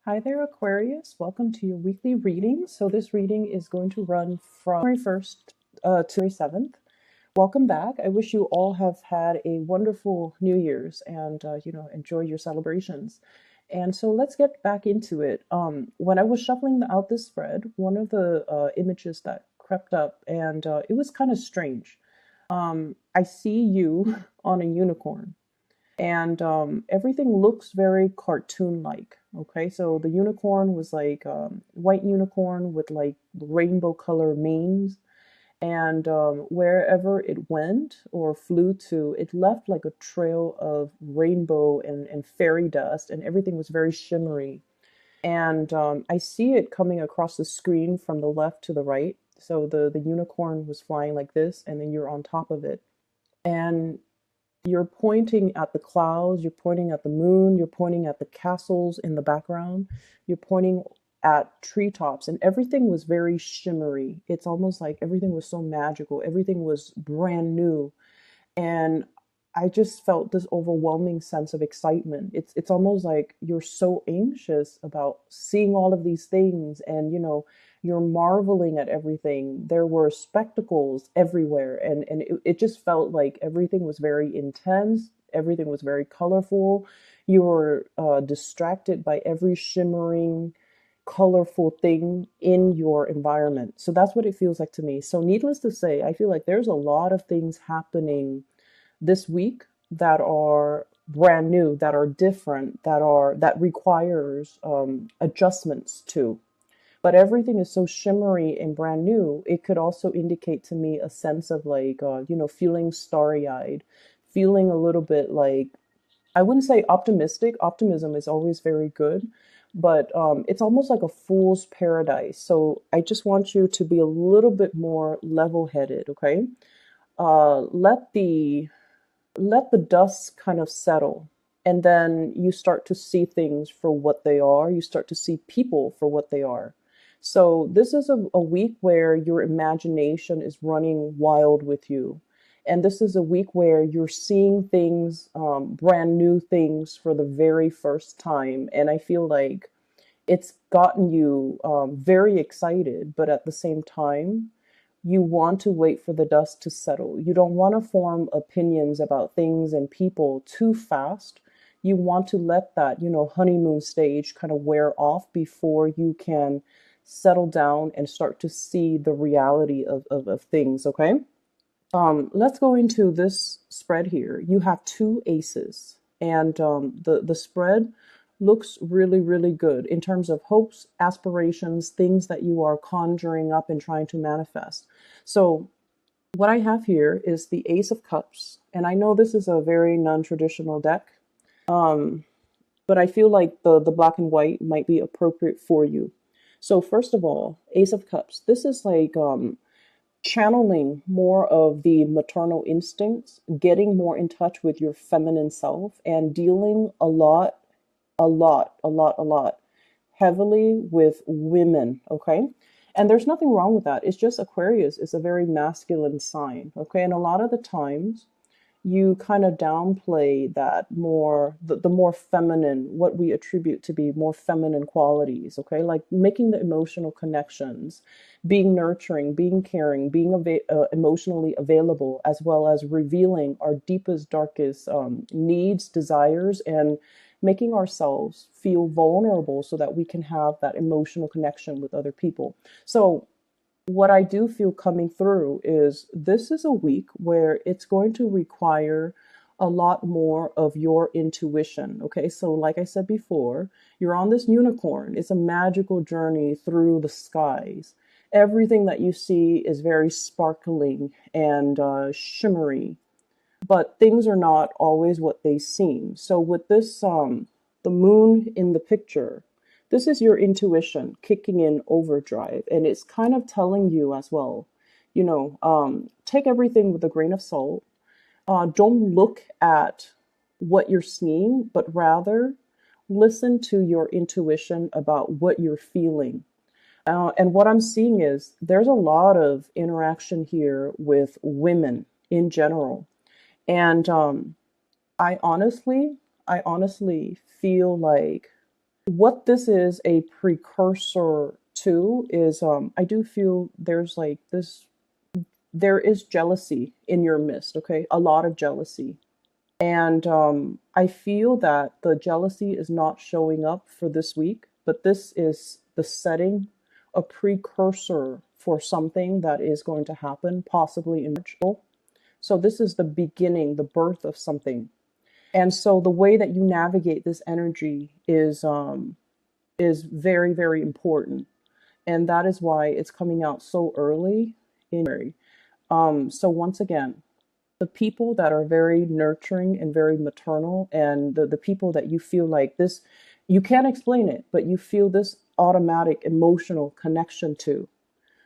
Hi there, Aquarius. Welcome to your weekly reading. So this reading is going to run from January 1st to January 7th. Welcome back. I wish you all have had a wonderful New Year's and, enjoy your celebrations. And so let's get back into it. When I was shuffling out this spread, one of the images that crept up, and it was kind of strange. I see you on a unicorn, and everything looks very cartoon-like. Okay, so the unicorn was like white unicorn with like rainbow color manes, and wherever it went or flew to, it left like a trail of rainbow and fairy dust, and everything was very shimmery. And I see it coming across the screen from the left to the right. So the unicorn was flying like this, and then you're on top of it. And you're pointing at the clouds, you're pointing at the moon, you're pointing at the castles in the background, you're pointing at treetops, and everything was very shimmery. It's almost like everything was so magical, everything was brand new. And I just felt this overwhelming sense of excitement. It's almost like you're so anxious about seeing all of these things, and you're marveling at everything. There were spectacles everywhere, and it just felt like everything was very intense, everything was very colorful. You were distracted by every shimmering colorful thing in your environment. So that's what it feels like to me. So needless to say, I feel like there's a lot of things happening this week that are brand new, that are different, that requires adjustments to. But everything is so shimmery and brand new. It could also indicate to me a sense of like feeling starry-eyed, feeling a little bit like, I wouldn't say optimistic. Optimism is always very good, but it's almost like a fool's paradise. So I just want you to be a little bit more level-headed, okay? Let the dust kind of settle, and then you start to see things for what they are. You start to see people for what they are. So this is a week where your imagination is running wild with you, and this is a week where you're seeing things, brand new things for the very first time. And I feel like it's gotten you very excited, but at the same time you want to wait for the dust to settle. You don't want to form opinions about things and people too fast. You want to let that, honeymoon stage kind of wear off before you can settle down and start to see the reality of things, okay? Let's go into this spread here. You have two aces, and the spread looks really, really good in terms of hopes, aspirations, things that you are conjuring up and trying to manifest. So what I have here is the Ace of Cups, and I know this is a very non-traditional deck, but I feel like the black and white might be appropriate for you. So first of all, Ace of Cups. This is like channeling more of the maternal instincts, getting more in touch with your feminine self, and dealing a lot heavily with women, okay? And there's nothing wrong with that. It's just Aquarius is a very masculine sign, okay? And a lot of the times you kind of downplay that more, the more feminine, what we attribute to be more feminine qualities, okay? Like making the emotional connections, being nurturing, being caring, being emotionally available, as well as revealing our deepest, darkest needs, desires, and making ourselves feel vulnerable so that we can have that emotional connection with other people. So what I do feel coming through is this is a week where it's going to require a lot more of your intuition. Okay, so like I said before, you're on this unicorn. It's a magical journey through the skies. Everything that you see is very sparkling and shimmery, but things are not always what they seem. So with this, the moon in the picture, this is your intuition kicking in overdrive, and it's kind of telling you as well, take everything with a grain of salt. Don't look at what you're seeing, but rather listen to your intuition about what you're feeling. And what I'm seeing is there's a lot of interaction here with women in general. And I honestly feel like What this is a precursor to is I do feel there's like this, there is jealousy in your midst, okay? A lot of jealousy. And I feel that the jealousy is not showing up for this week, but this is the setting, a precursor for something that is going to happen, possibly in March. So this is the beginning, the birth of something. And so the way that you navigate this energy is very, very important. And that is why it's coming out so early in January. So once again, the people that are very nurturing and very maternal, and the people that you feel like this, you can't explain it, but you feel this automatic emotional connection to,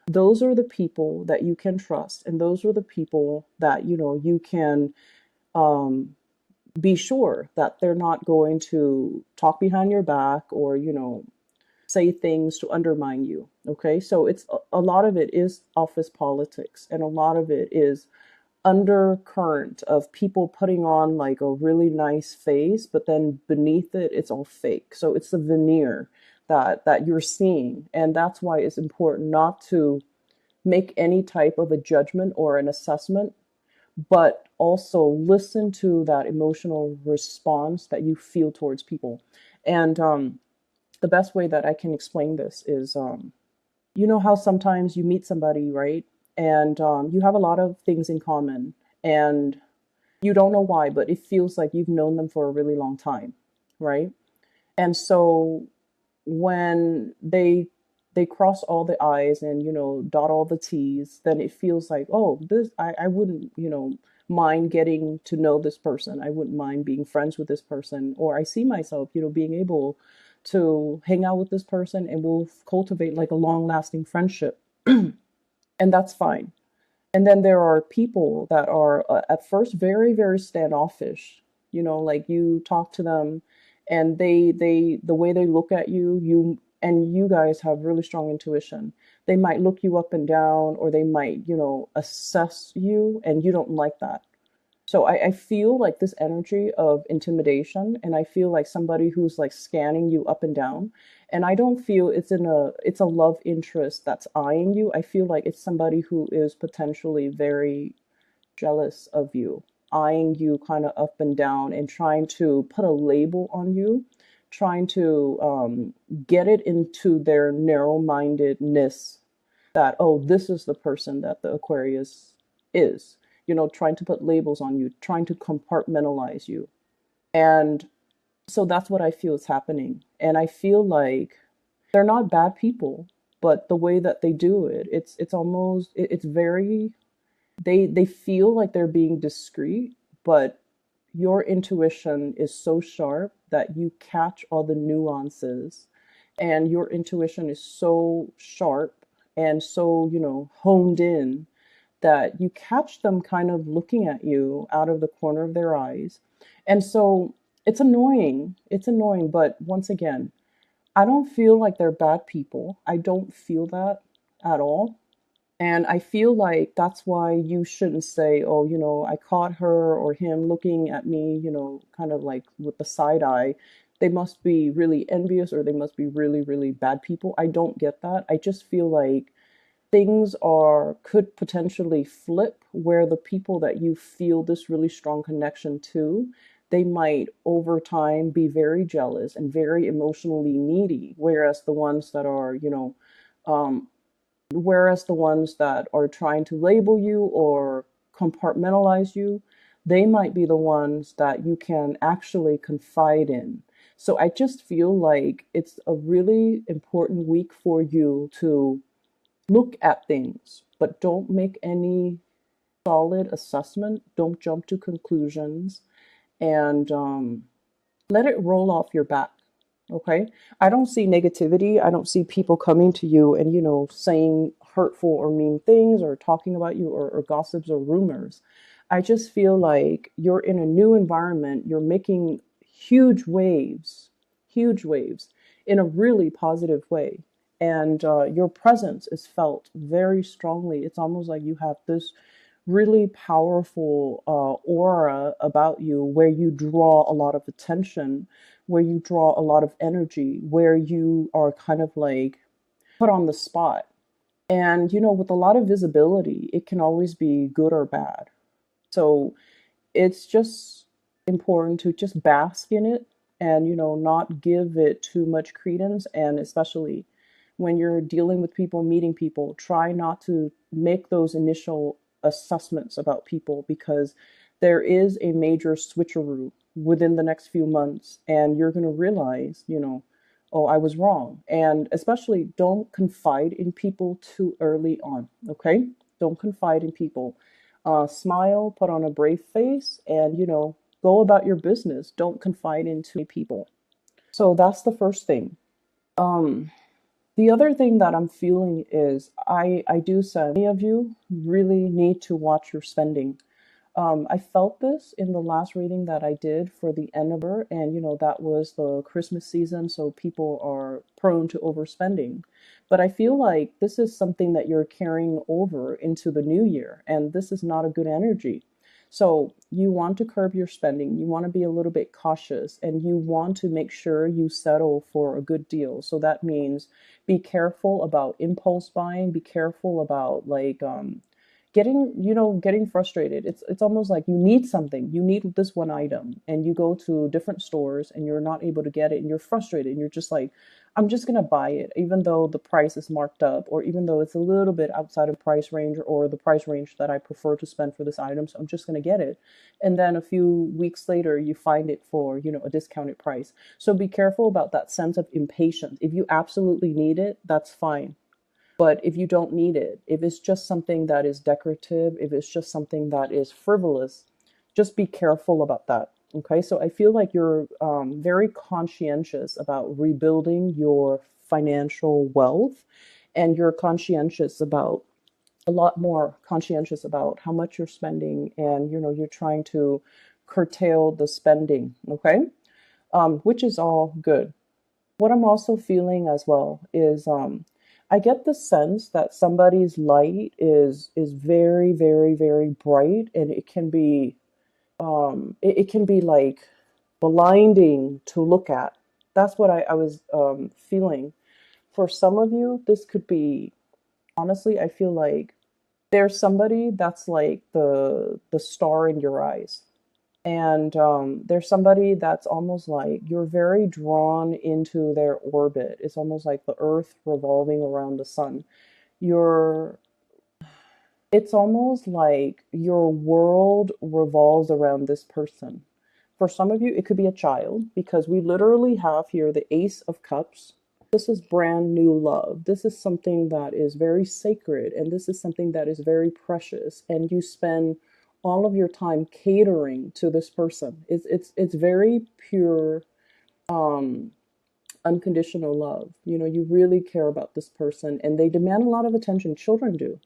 those are the people that you can trust. And those are the people that, you can um, be sure that they're not going to talk behind your back or, say things to undermine you. Okay. So it's a lot of it is office politics, and a lot of it is undercurrent of people putting on like a really nice face, but then beneath it, it's all fake. So it's the veneer that you're seeing. And that's why it's important not to make any type of a judgment or an assessment, but also listen to that emotional response that you feel towards people. And the best way that I can explain this is, you know how sometimes you meet somebody, right? And you have a lot of things in common, and you don't know why, but it feels like you've known them for a really long time, right? And so when they cross all the I's and dot all the T's, then it feels like, oh, this I wouldn't mind getting to know this person. I wouldn't mind being friends with this person, or I see myself being able to hang out with this person, and we'll cultivate like a long lasting friendship. And that's fine. And then there are people that are at first very, very standoffish. Like you talk to them, and the way they look at you, and you guys have really strong intuition. They might look you up and down, or they might, assess you, and you don't like that. So I feel like this energy of intimidation, and I feel like somebody who's like scanning you up and down. And I don't feel it's a love interest that's eyeing you. I feel like it's somebody who is potentially very jealous of you, eyeing you kind of up and down and trying to put a label on you, trying to get it into their narrow-mindedness that, oh, this is the person that the Aquarius is, trying to put labels on you, trying to compartmentalize you. And so that's what I feel is happening. And I feel like they're not bad people, but the way that they do it, it's almost it's very, they feel like they're being discreet, but your intuition is so sharp that you catch all the nuances, and your intuition is so sharp and so honed in that you catch them kind of looking at you out of the corner of their eyes. And so it's annoying, but once again, I don't feel like they're bad people. I don't feel that at all. And I feel like that's why you shouldn't say, oh, I caught her or him looking at me, kind of like with the side eye. They must be really envious, or they must be really, really bad people. I don't get that. I just feel like things could potentially flip, where the people that you feel this really strong connection to, they might over time be very jealous and very emotionally needy, whereas the ones that are um, trying to label you or compartmentalize you, they might be the ones that you can actually confide in. So I just feel like it's a really important week for you to look at things, but don't make any solid assessment. Don't jump to conclusions, and let it roll off your back. Okay. I don't see negativity. I don't see people coming to you and, saying hurtful or mean things, or talking about you, or gossips or rumors. I just feel like you're in a new environment. You're making huge waves in a really positive way. And your presence is felt very strongly. It's almost like you have this really powerful aura about you, where you draw a lot of attention, where you draw a lot of energy, where you are kind of like put on the spot. And, with a lot of visibility, it can always be good or bad. So it's just important to just bask in it and, not give it too much credence. And especially when you're dealing with people, meeting people, try not to make those initial assessments about people, because there is a major switcheroo within the next few months, and you're going to realize, oh, I was wrong. And especially don't confide in people too early on, okay? Don't confide in people. Smile, put on a brave face, and, go about your business. Don't confide in too many people. So that's the first thing. Um, the other thing that I'm feeling is I do sense many of you really need to watch your spending. I felt this in the last reading that I did for the end of her, and that was the Christmas season, so people are prone to overspending. But I feel like this is something that you're carrying over into the new year, and this is not a good energy. So you want to curb your spending, you want to be a little bit cautious, and you want to make sure you settle for a good deal. So that means be careful about impulse buying, be careful about like getting frustrated. It's almost like you need something, you need this one item, and you go to different stores and you're not able to get it, and you're frustrated, and you're just like, I'm just going to buy it even though the price is marked up, or even though it's a little bit outside of price range or the price range that I prefer to spend for this item, so I'm just going to get it. And then a few weeks later you find it for a discounted price. So be careful about that sense of impatience. If you absolutely need it, that's fine. But if you don't need it, if it's just something that is decorative, if it's just something that is frivolous, just be careful about that. Okay, so I feel like you're very conscientious about rebuilding your financial wealth, and you're conscientious about a lot more conscientious about how much you're spending, and you're trying to curtail the spending. Okay, which is all good. What I'm also feeling as well is I get the sense that somebody's light is very, very, very bright, and it can be like blinding to look at. That's what I was feeling. For some of you, this could be, honestly, I feel like there's somebody that's like the star in your eyes. And there's somebody that's almost like you're very drawn into their orbit. It's almost like the earth revolving around the sun. You're, it's almost like your world revolves around this person. For some of you, it could be a child, because we literally have here the Ace of Cups. This is brand new love. This is something that is very sacred, and this is something that is very precious. And you spend all of your time catering to this person. It's very pure, um, unconditional love. You really care about this person, and they demand a lot of attention. Children do.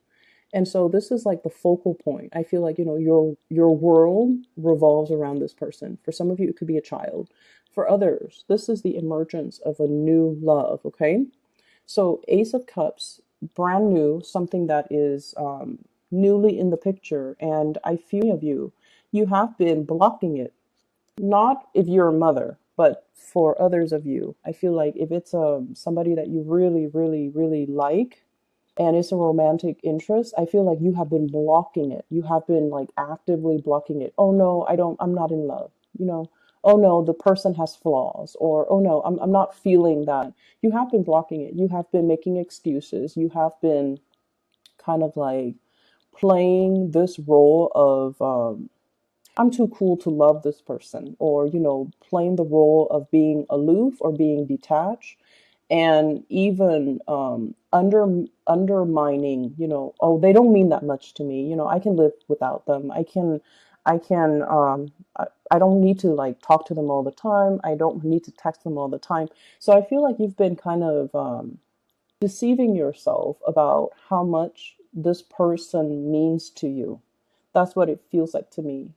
And so this is like the focal point. I feel like, your world revolves around this person. For some of you, it could be a child. For others, this is the emergence of a new love, okay? So Ace of Cups, brand new, something that is newly in the picture. And I feel of you have been blocking it. Not if you're a mother, but for others of you. I feel like if it's somebody that you really, really, really like, and it's a romantic interest, I feel like you have been blocking it. You have been like actively blocking it. Oh no, I'm not in love. Oh no, the person has flaws. Or, oh no, I'm not feeling that. You have been blocking it. You have been making excuses. You have been kind of like playing this role of, I'm too cool to love this person, or, playing the role of being aloof or being detached, and even undermining, oh, they don't mean that much to me. I can live without them. I don't need to like talk to them all the time. I don't need to text them all the time. So I feel like you've been kind of deceiving yourself about how much this person means to you. That's what it feels like to me.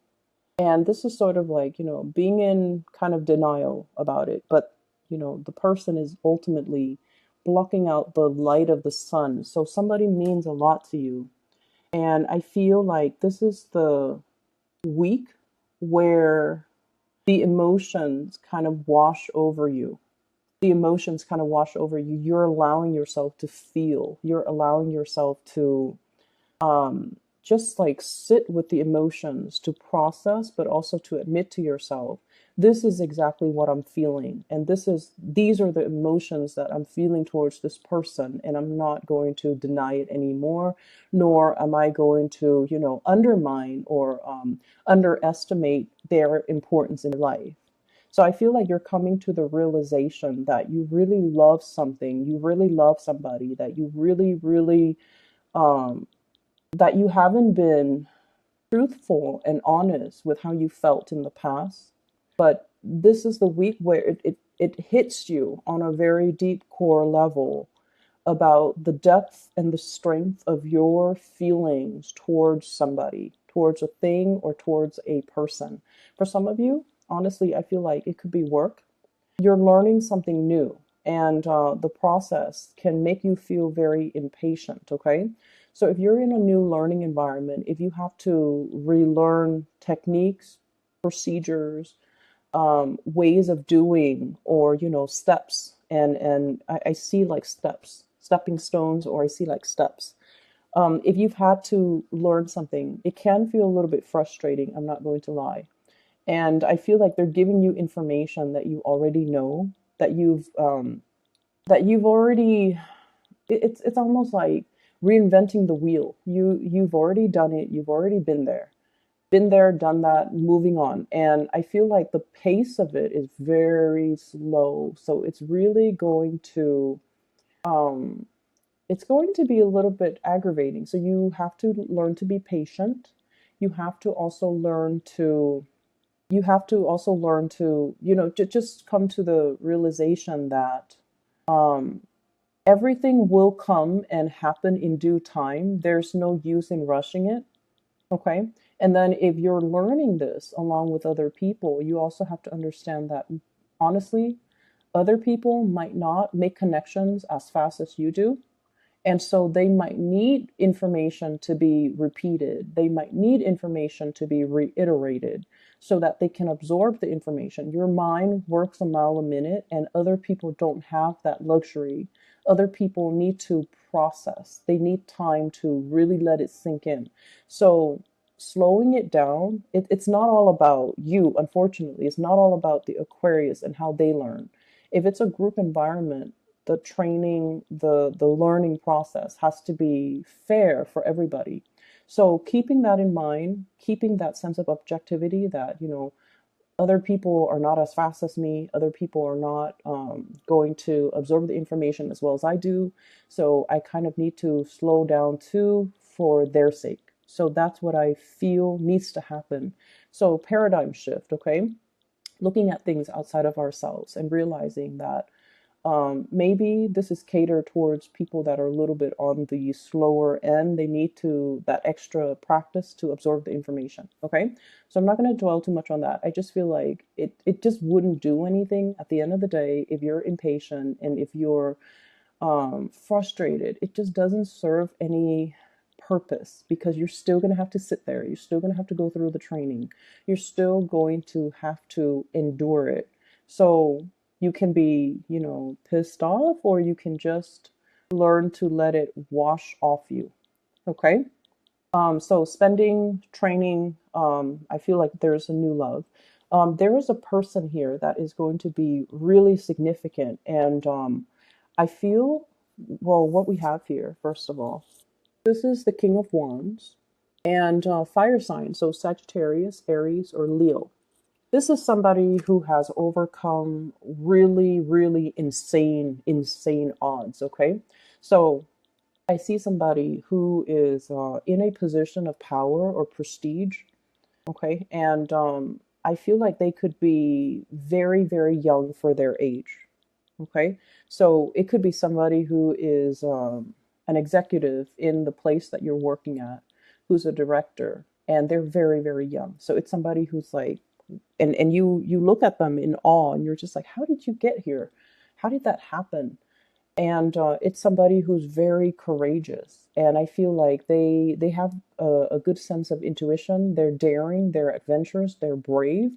And this is sort of like, being in kind of denial about it. But, the person is ultimately blocking out the light of the sun. So somebody means a lot to you. And I feel like this is the week where the emotions kind of wash over you. The emotions kind of wash over you. You're allowing yourself to feel. You're allowing yourself to just like sit with the emotions, to process, but also to admit to yourself, this is exactly what I'm feeling. And these are the emotions that I'm feeling towards this person. And I'm not going to deny it anymore, nor am I going to, undermine or underestimate their importance in life. So I feel like you're coming to the realization that you really love something, you really love somebody, that you really, really, um, that you haven't been truthful and honest with how you felt in the past. But this is the week where it hits you on a very deep core level about the depth and the strength of your feelings towards somebody, towards a thing, or towards a person. For some of you, honestly, I feel like it could be work. You're learning something new, and the process can make you feel very impatient, okay? So if you're in a new learning environment, if you have to relearn techniques, procedures, ways of doing, or steps, and I see like steps, stepping stones, or I see like steps. If you've had to learn something, it can feel a little bit frustrating, I'm not going to lie. And I feel like they're giving you information that you already know, that you've already, it's almost like reinventing the wheel. You've already done it, you've already been there, done that, moving on. And I feel like the pace of it is very slow. So um, it's going to be a little bit aggravating. So you have to learn to be patient. You have to also learn to, just come to the realization that um, everything will come and happen in due time. There's no use in rushing it. Okay. And then if you're learning this along with other people, you also have to understand that honestly, other people might not make connections as fast as you do. And so they might need information to be repeated. They might need information to be reiterated so that they can absorb the information. Your mind works a mile a minute, and other people don't have that luxury. Other people need to process, they need time to really let it sink in. So, slowing it down, it's not all about you, unfortunately. It's not all about the Aquarius and how they learn. If it's a group environment, the training, the learning process has to be fair for everybody. So keeping that in mind, keeping that sense of objectivity that, other people are not as fast as me, other people are not going to absorb the information as well as I do. So I kind of need to slow down too for their sake. So that's what I feel needs to happen. So paradigm shift, okay? Looking at things outside of ourselves and realizing that maybe this is catered towards people that are a little bit on the slower end. They need that extra practice to absorb the information. Okay. So I'm not going to dwell too much on that. I just feel like it just wouldn't do anything at the end of the day if you're impatient and if you're frustrated. It just doesn't serve any purpose because you're still going to have to sit there. You're still going to have to go through the training. You're still going to have to endure it. So you can be, pissed off, or you can just learn to let it wash off you. Okay. So spending, training, I feel like there's a new love. There is a person here that is going to be really significant. And I feel, well, what we have here, first of all, this is the King of Wands and fire sign. So Sagittarius, Aries, or Leo. This is somebody who has overcome really, really insane odds. Okay. So I see somebody who is in a position of power or prestige. Okay. And I feel like they could be very, very young for their age. Okay. So it could be somebody who is an executive in the place that you're working at, who's a director, and they're very, very young. So it's somebody who's like, and you look at them in awe and you're just like, how did you get here? How did that happen? And it's somebody who's very courageous, and I feel like they have a good sense of intuition. They're daring, they're adventurous, they're brave.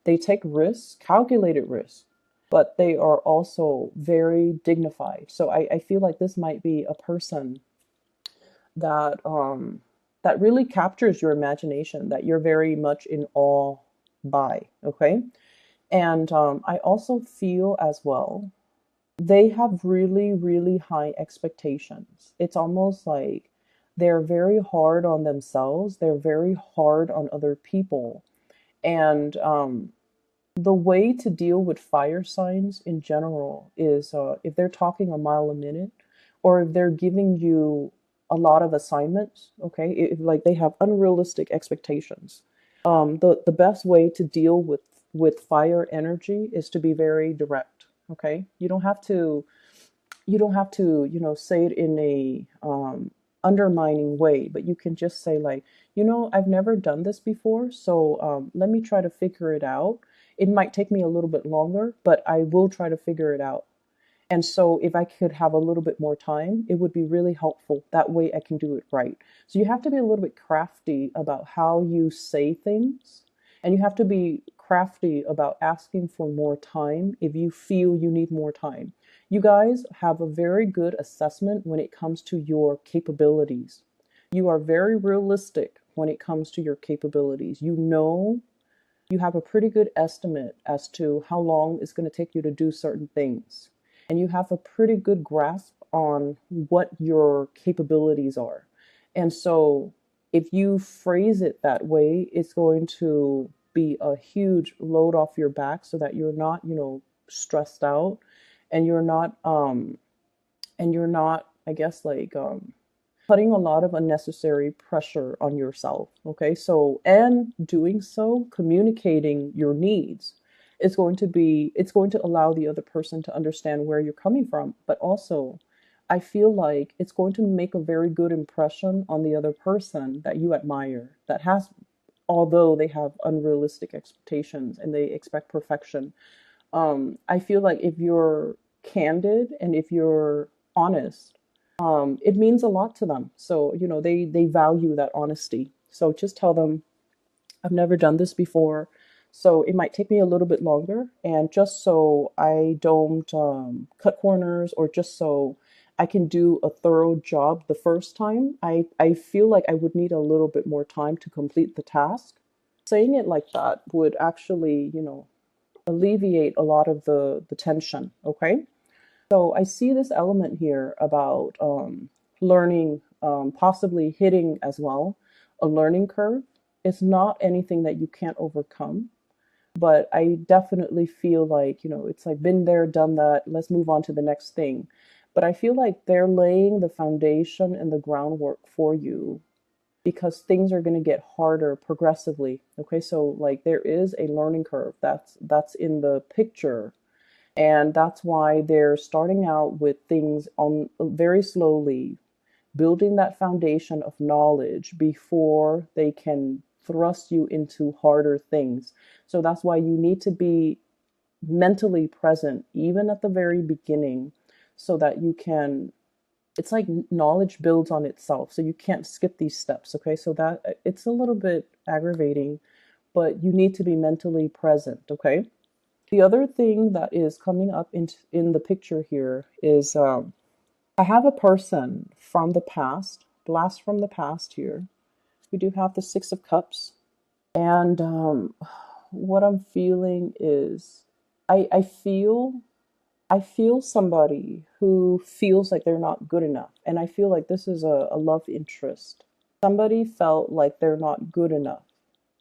They take risks, calculated risks, but they are also very dignified. So I feel like this might be a person that that really captures your imagination, that you're very much in awe by. Okay. And I also feel as well, they have really, really high expectations. It's almost like they're very hard on themselves, they're very hard on other people. And the way to deal with fire signs in general is if they're talking a mile a minute, or if they're giving you a lot of assignments, okay, if like they have unrealistic expectations, the best way to deal with fire energy is to be very direct. Okay, you don't have to say it in a undermining way, but you can just say like, I've never done this before, so let me try to figure it out. It might take me a little bit longer, but I will try to figure it out. And so if I could have a little bit more time, it would be really helpful. That way I can do it right. So you have to be a little bit crafty about how you say things. And you have to be crafty about asking for more time if you feel you need more time. You guys have a very good assessment when it comes to your capabilities. You are very realistic when it comes to your capabilities. You have a pretty good estimate as to how long it's going to take you to do certain things. And you have a pretty good grasp on what your capabilities are. And so if you phrase it that way, it's going to be a huge load off your back so that you're not, stressed out, and you're not, I guess, like putting a lot of unnecessary pressure on yourself. Okay, so, and doing so, communicating your needs, it's going to allow the other person to understand where you're coming from, but also I feel like it's going to make a very good impression on the other person that you admire, that has, although they have unrealistic expectations and they expect perfection. I feel like if you're candid and if you're honest, it means a lot to them. So, they value that honesty. So just tell them, I've never done this before, so it might take me a little bit longer. And just so I don't cut corners, or just so I can do a thorough job the first time, I feel like I would need a little bit more time to complete the task. Saying it like that would actually, alleviate a lot of the tension. Okay. So I see this element here about learning, possibly hitting as well a learning curve. It's not anything that you can't overcome, but I definitely feel like, it's like been there, done that. Let's move on to the next thing. But I feel like they're laying the foundation and the groundwork for you, because things are going to get harder progressively. Okay, so like there is a learning curve that's in the picture, and that's why they're starting out with things on very slowly, building that foundation of knowledge before they can thrust you into harder things. So that's why you need to be mentally present even at the very beginning, so that you can, it's like knowledge builds on itself, so you can't skip these steps. Okay, so that it's a little bit aggravating, but you need to be mentally present. Okay. The other thing that is coming up in the picture here is I have a person from the past, blast from the past here. We do have the Six of Cups. And what I'm feeling is I feel somebody who feels like they're not good enough. And I feel like this is a love interest. Somebody felt like they're not good enough.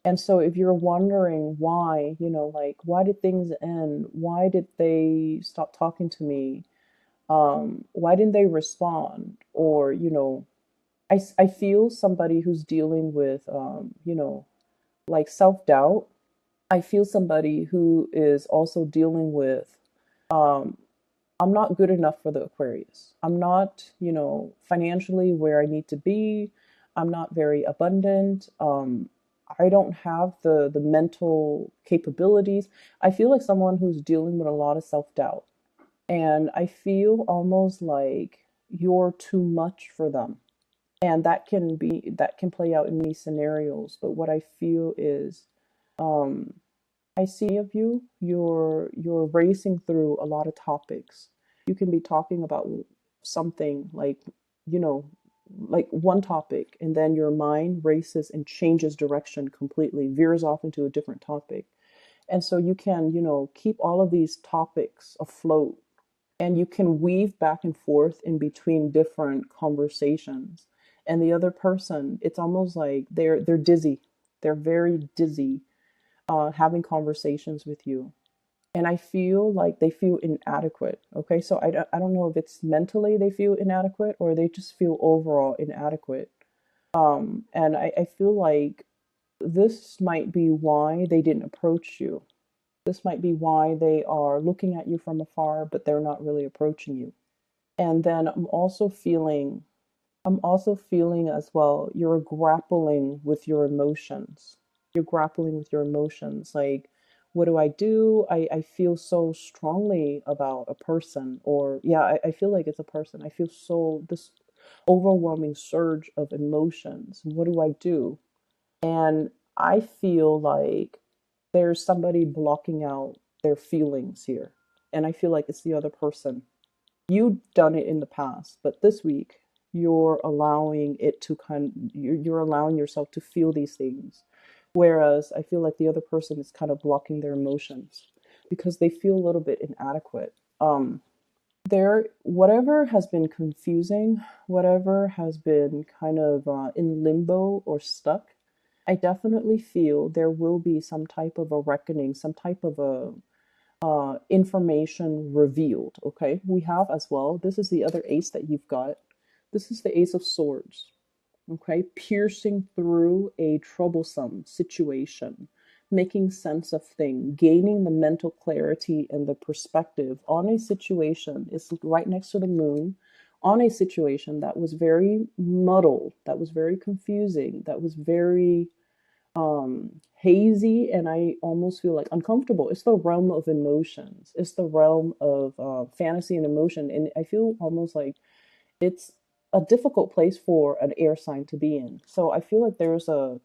And so if you're wondering why, like, why did things end? Why did they stop talking to me? Why didn't they respond? Or, I feel somebody who's dealing with, like self-doubt. I feel somebody who is also dealing with, um, I'm not good enough for the Aquarius. I'm not, financially where I need to be. I'm not very abundant. I don't have the mental capabilities. I feel like someone who's dealing with a lot of self-doubt. And I feel almost like you're too much for them. And that can play out in many scenarios. But what I feel is, um, I see of you, you're racing through a lot of topics. You can be talking about something like, you know, like one topic, and then your mind races and changes direction completely, veers off into a different topic. And so you can, keep all of these topics afloat, and you can weave back and forth in between different conversations. And the other person, it's almost like they're dizzy. They're very dizzy having conversations with you. And I feel like they feel inadequate. Okay, so I don't know if it's mentally they feel inadequate or they just feel overall inadequate. And I feel like this might be why they didn't approach you. This might be why they are looking at you from afar, but they're not really approaching you. And then I'm also feeling as well, you're grappling with your emotions. You're grappling with your emotions. Like, what do I do? I feel so strongly about a person, or yeah, I feel like it's a person. I feel this overwhelming surge of emotions. What do I do? And I feel like there's somebody blocking out their feelings here. And I feel like it's the other person. You've done it in the past, but this week you're allowing it to you're allowing yourself to feel these things. Whereas I feel like the other person is kind of blocking their emotions because they feel a little bit inadequate. There, whatever has been confusing, whatever has been kind of in limbo or stuck, I definitely feel there will be some type of a reckoning, some type of a information revealed. Okay, we have as well. This is the other ace that you've got. This is the Ace of Swords. Okay, piercing through a troublesome situation, making sense of things, gaining the mental clarity and the perspective on a situation. Is right next to the moon, on a situation that was very muddled, that was very confusing, that was very hazy, and I almost feel like uncomfortable. It's the realm of emotions. It's the realm of fantasy and emotion, and I feel almost like it's a difficult place for an air sign to be in. So I feel like there's a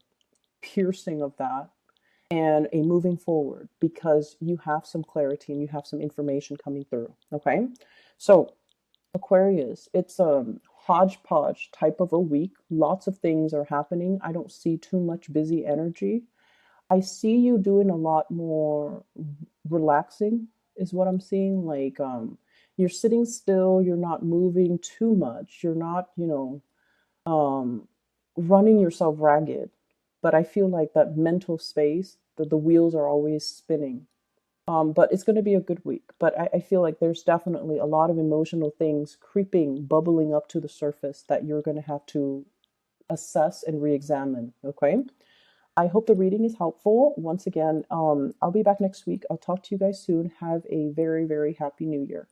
piercing of that and a moving forward because you have some clarity and you have some information coming through. Okay, so Aquarius, it's a hodgepodge type of a week. Lots of things are happening. I don't see too much busy energy. I see you doing a lot more relaxing, is what I'm seeing. Like, you're sitting still, you're not moving too much, you're not, um, running yourself ragged. But I feel like that mental space, the wheels are always spinning. But it's going to be a good week. But I feel like there's definitely a lot of emotional things creeping, bubbling up to the surface that you're going to have to assess and re examine. Okay. I hope the reading is helpful. Once again, I'll be back next week. I'll talk to you guys soon. Have a very, very happy new year.